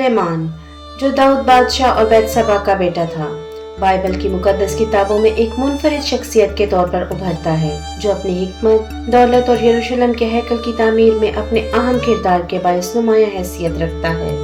سلیمان جو داؤد بادشاہ اور بیتسبا کا بیٹا تھا، بائبل کی مقدس کتابوں میں ایک منفرد شخصیت کے طور پر ابھرتا ہے جو اپنی حکمت، دولت اور یروشلم کے ہیکل کی تعمیر میں اپنے اہم کردار کے باعث نمایاں حیثیت رکھتا ہے۔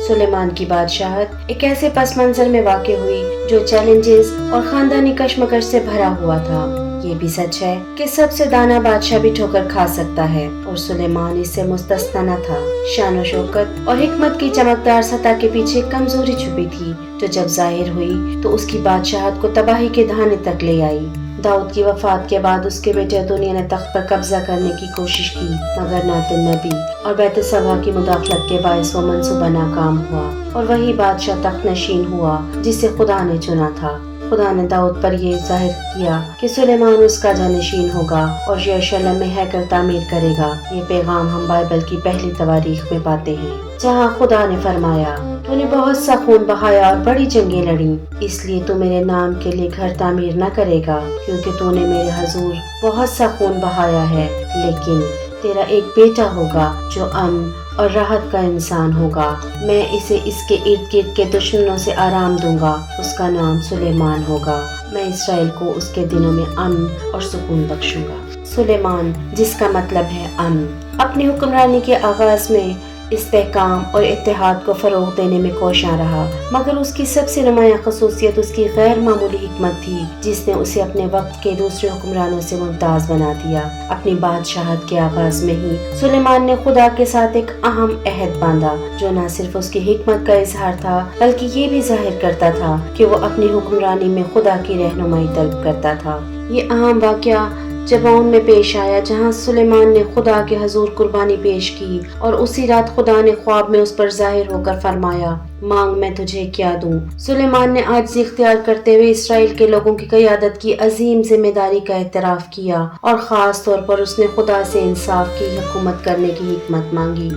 سلیمان کی بادشاہت ایک ایسے پس منظر میں واقع ہوئی جو چیلنجز اور خاندانی کشمکش سے بھرا ہوا تھا۔ یہ بھی سچ ہے کہ سب سے دانا بادشاہ بھی ٹھوکر کھا سکتا ہے اور سلیمان اس سے مستثنی نہ تھا۔ شان و شوکت اور حکمت کی چمکدار سطح کے پیچھے کمزوری چھپی تھی جو جب ظاہر ہوئی تو اس کی بادشاہت کو تباہی کے دہانے تک لے آئی۔ داؤد کی وفات کے بعد اس کے بیٹے دنیا نے تخت پر قبضہ کرنے کی کوشش کی، مگر ناتن نبی اور بیتسبا کی مداخلت کے باعث وہ منصوبہ ناکام ہوا اور وہی بادشاہ تخت نشین ہوا جسے خدا نے چنا تھا۔ خدا نے داؤد پر یہ ظاہر کیا کہ سلیمان اس کا جانشین ہوگا اور یروشلم میں ہیکل تعمیر کرے گا۔ یہ پیغام ہم بائبل کی پہلی تواریخ میں پاتے ہیں، جہاں خدا نے فرمایا، تو نے بہت سا خون بہایا اور بڑی جنگیں لڑیں، اس لیے تو میرے نام کے لیے گھر تعمیر نہ کرے گا، کیونکہ تو نے میرے حضور بہت سا خون بہایا ہے۔ لیکن تیرا ایک بیٹا ہوگا جو امن اور راحت کا انسان ہوگا، میں اسے اس کے ارد گرد کے دشمنوں سے آرام دوں گا، اس کا نام سلیمان ہوگا، میں اسرائیل کو اس کے دنوں میں امن اور سکون بخشوں گا۔ سلیمان جس کا مطلب ہے امن، اپنی حکمرانی کے آغاز میں استحکام اور اتحاد کو فروغ دینے میں کوشاں رہا، مگر اس کی سب سے نمایاں خصوصیت اس کی غیر معمولی حکمت تھی جس نے اسے اپنے وقت کے دوسرے حکمرانوں سے ممتاز بنا دیا۔ اپنی بادشاہت کے آغاز میں ہی سلیمان نے خدا کے ساتھ ایک اہم عہد باندھا جو نہ صرف اس کی حکمت کا اظہار تھا بلکہ یہ بھی ظاہر کرتا تھا کہ وہ اپنی حکمرانی میں خدا کی رہنمائی طلب کرتا تھا۔ یہ اہم واقعہ جبعون میں پیش آیا جہاں سلیمان نے خدا کے حضور قربانی پیش کی اور اسی رات خدا نے خواب میں اس پر ظاہر ہو کر فرمایا، مانگ میں تجھے کیا دوں۔ سلیمان نے عاجزی اختیار کرتے ہوئے اسرائیل کے لوگوں کی قیادت کی عظیم ذمہ داری کا اعتراف کیا اور خاص طور پر اس نے خدا سے انصاف کی حکومت کرنے کی حکمت مانگی۔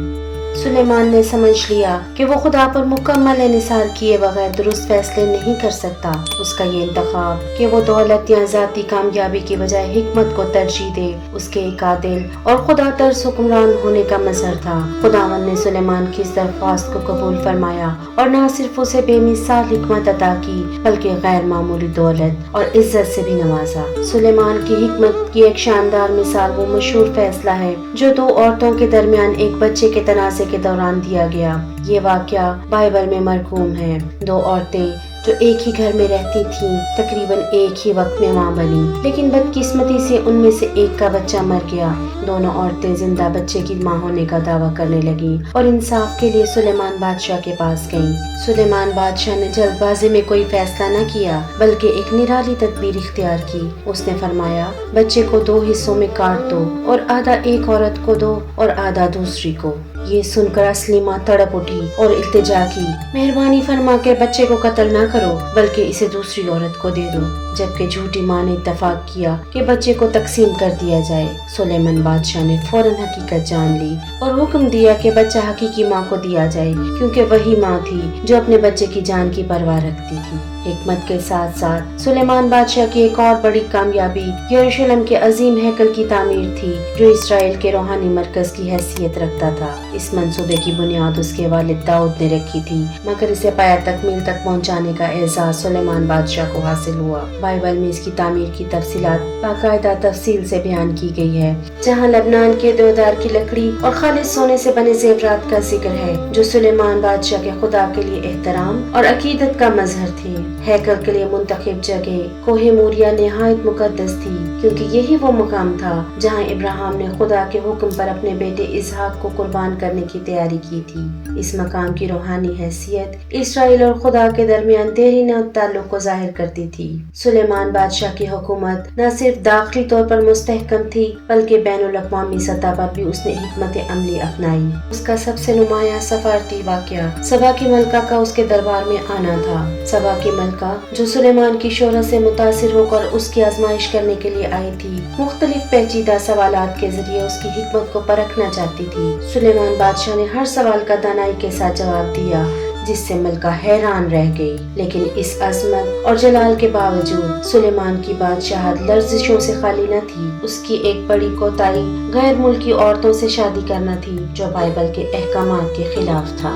سلیمان نے سمجھ لیا کہ وہ خدا پر مکمل انحصار کیے بغیر درست فیصلے نہیں کر سکتا۔ اس کا یہ انتخاب کہ وہ دولت یا ذاتی کامیابی کی بجائے حکمت کو ترجیح دے اس کے ایک عادل اور خدا ترس حکمران ہونے کا مظہر تھا۔ خداوند نے سلیمان کی اس درخواست کو قبول فرمایا اور نہ صرف اسے بے مثال حکمت عطا کی بلکہ غیر معمولی دولت اور عزت سے بھی نوازا۔ سلیمان کی حکمت کی ایک شاندار مثال وہ مشہور فیصلہ ہے جو دو عورتوں کے درمیان ایک بچے کے تنازع کے دوران دیا گیا۔ یہ واقعہ بائبل میں مرقوم ہے۔ دو عورتیں جو ایک ہی گھر میں رہتی تھیں تقریباً ایک ہی وقت میں ماں بنی، لیکن بدقسمتی سے ان میں سے ایک کا بچہ مر گیا۔ دونوں عورتیں زندہ بچے کی ماں ہونے کا دعویٰ کرنے لگیں اور انصاف کے لیے سلیمان بادشاہ کے پاس گئیں۔ سلیمان بادشاہ نے جلد بازی میں کوئی فیصلہ نہ کیا بلکہ ایک نرالی تدبیر اختیار کی۔ اس نے فرمایا، بچے کو دو حصوں میں کاٹ دو اور آدھا ایک عورت کو دو اور آدھا دوسری کو۔ یہ سن کر اصلی ماں تڑپ اٹھی اور التجا کی، مہربانی فرما کے بچے کو قتل نہ کرو بلکہ اسے دوسری عورت کو دے دو، جبکہ جھوٹی ماں نے اتفاق کیا کہ بچے کو تقسیم کر دیا جائے۔ سلیمان بادشاہ نے فوراً حقیقت جان لی اور حکم دیا کہ بچہ حقیقی ماں کو دیا جائے، کیونکہ وہی ماں تھی جو اپنے بچے کی جان کی پرواہ رکھتی تھی۔ حکمت کے ساتھ ساتھ سلیمان بادشاہ کی ایک اور بڑی کامیابی یروشلم کے عظیم ہیکل کی تعمیر تھی جو اسرائیل کے روحانی مرکز کی حیثیت رکھتا تھا۔ اس منصوبے کی بنیاد اس کے والد داؤد نے رکھی تھی، مگر اسے پایہ تکمیل تک پہنچانے کا اعزاز سلیمان بادشاہ کو حاصل ہوا۔ بائبل میں اس کی تعمیر کی تفصیلات باقاعدہ تفصیل سے بیان کی گئی ہے، جہاں لبنان کے دیودار کی لکڑی اور خالص سونے سے بنے زیورات کا ذکر ہے جو سلیمان بادشاہ کے خدا کے لیے احترام اور عقیدت کا مظہر تھے۔ ہیکل کے لیے منتخب جگہ کوہ موریا نہایت مقدس تھی، کیونکہ یہی وہ مقام تھا جہاں ابراہیم نے خدا کے حکم پر اپنے بیٹے اسحاق کو قربان کرنے کی تیاری کی تھی۔ اس مقام کی روحانی حیثیت اسرائیل اور خدا کے درمیان دیرینہ تعلق کو ظاہر کرتی تھی۔ سلیمان بادشاہ کی حکومت نہ صرف داخلی طور پر مستحکم تھی بلکہ بین الاقوامی سطح پر بھی اس نے حکمت عملی اپنائی۔ اس کا سب سے نمایاں سفارتی واقعہ سبا کی ملکہ کا اس کے دربار میں آنا تھا۔ سبا کی ملکہ جو سلیمان کی شہرت سے متاثر ہو کر اس کی آزمائش کرنے کے لیے آئی تھی، مختلف پیچیدہ سوالات کے ذریعے اس کی حکمت کو پرکھنا چاہتی تھی۔ سلیمان بادشاہ نے ہر سوال کا دانائی کے ساتھ جواب دیا جس سے ملکہ حیران رہ گئی، لیکن اس عظمت اور جلال کے باوجود سلیمان کی بادشاہت لرزشوں سے خالی نہ تھی۔ اس کی ایک بڑی کوتاہی غیر ملکی عورتوں سے شادی کرنا تھی جو بائبل کے احکامات کے خلاف تھا۔